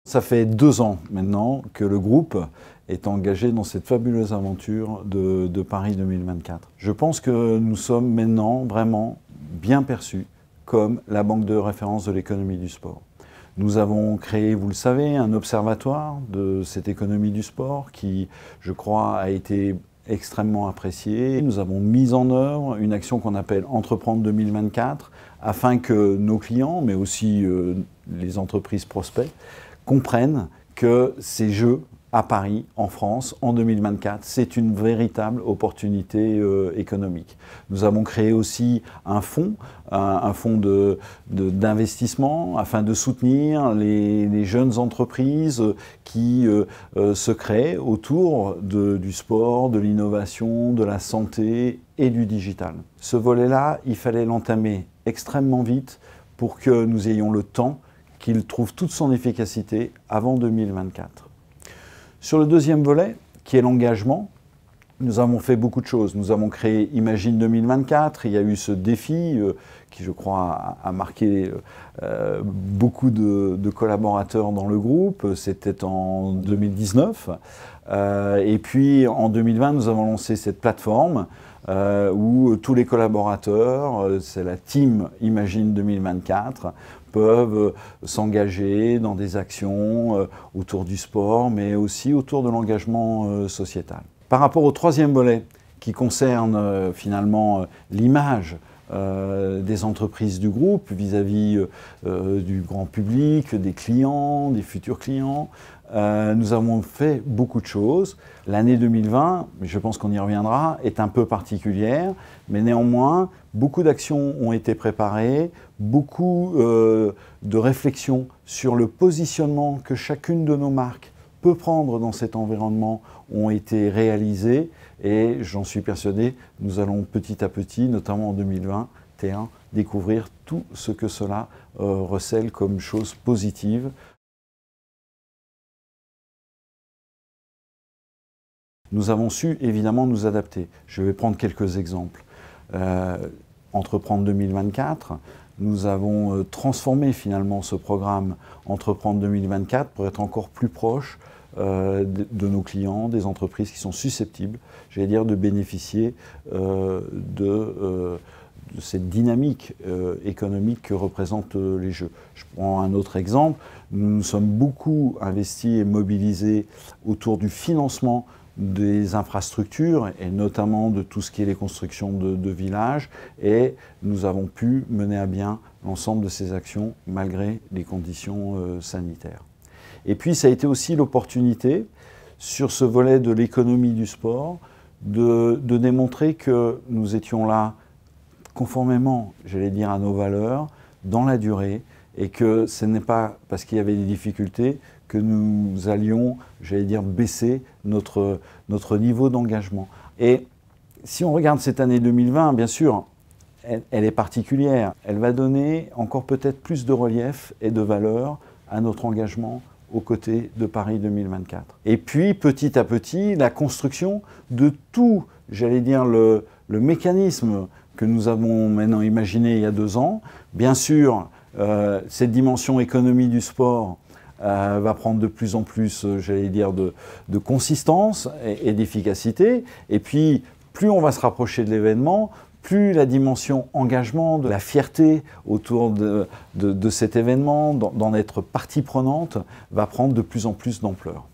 Ça fait 2 ans maintenant que le groupe est engagé dans cette fabuleuse aventure de Paris 2024. Je pense que nous sommes maintenant vraiment bien perçus comme la banque de référence de l'économie du sport. Nous avons créé, vous le savez, un observatoire de cette économie du sport qui, je crois, a été extrêmement apprécié. Nous avons mis en œuvre une action qu'on appelle Entreprendre 2024 afin que nos clients, mais aussi les entreprises prospects, comprennent que ces Jeux à Paris, en France, en 2024, c'est une véritable opportunité économique. Nous avons créé aussi un fonds d'investissement afin de soutenir les jeunes entreprises qui se créent autour du sport, de l'innovation, de la santé et du digital. Ce volet-là, il fallait l'entamer extrêmement vite pour que nous ayons le temps qu'il trouve toute son efficacité avant 2024. Sur le deuxième volet, qui est l'engagement, nous avons fait beaucoup de choses. Nous avons créé Imagine 2024, il y a eu ce défi qui, je crois, a marqué beaucoup de collaborateurs dans le groupe. C'était en 2019. Et puis en 2020, nous avons lancé cette plateforme où tous les collaborateurs, c'est la team Imagine 2024, peuvent s'engager dans des actions autour du sport, mais aussi autour de l'engagement sociétal. Par rapport au troisième volet, qui concerne finalement l'image des entreprises du groupe vis-à-vis du grand public, des clients, des futurs clients, nous avons fait beaucoup de choses. L'année 2020, je pense qu'on y reviendra, est un peu particulière, mais néanmoins, beaucoup d'actions ont été préparées, beaucoup de réflexions sur le positionnement que chacune de nos marques peut prendre dans cet environnement ont été réalisées et j'en suis persuadé, nous allons petit à petit, notamment en 2021, découvrir tout ce que cela recèle comme chose positive. Nous avons su évidemment nous adapter. Je vais prendre quelques exemples. Entreprendre 2024, nous avons transformé finalement ce programme Entreprendre 2024 pour être encore plus proche de nos clients, des entreprises qui sont susceptibles, j'allais dire, de bénéficier de cette dynamique économique que représentent les Jeux. Je prends un autre exemple. Nous nous sommes beaucoup investis et mobilisés autour du financement des infrastructures et notamment de tout ce qui est les constructions de villages et nous avons pu mener à bien l'ensemble de ces actions malgré les conditions sanitaires. Et puis ça a été aussi l'opportunité sur ce volet de l'économie du sport de démontrer que nous étions là conformément, j'allais dire, à nos valeurs, dans la durée et que ce n'est pas parce qu'il y avait des difficultés que nous allions, j'allais dire, baisser notre niveau d'engagement. Et si on regarde cette année 2020, bien sûr, elle est particulière. Elle va donner encore peut-être plus de relief et de valeur à notre engagement aux côtés de Paris 2024. Et puis, petit à petit, la construction de tout, j'allais dire, le mécanisme que nous avons maintenant imaginé il y a 2 ans. Bien sûr, cette dimension économie du sport va prendre de plus en plus, j'allais dire, de consistance et d'efficacité. Et puis, plus on va se rapprocher de l'événement, plus la dimension engagement, de la fierté autour de cet événement, d'en être partie prenante, va prendre de plus en plus d'ampleur.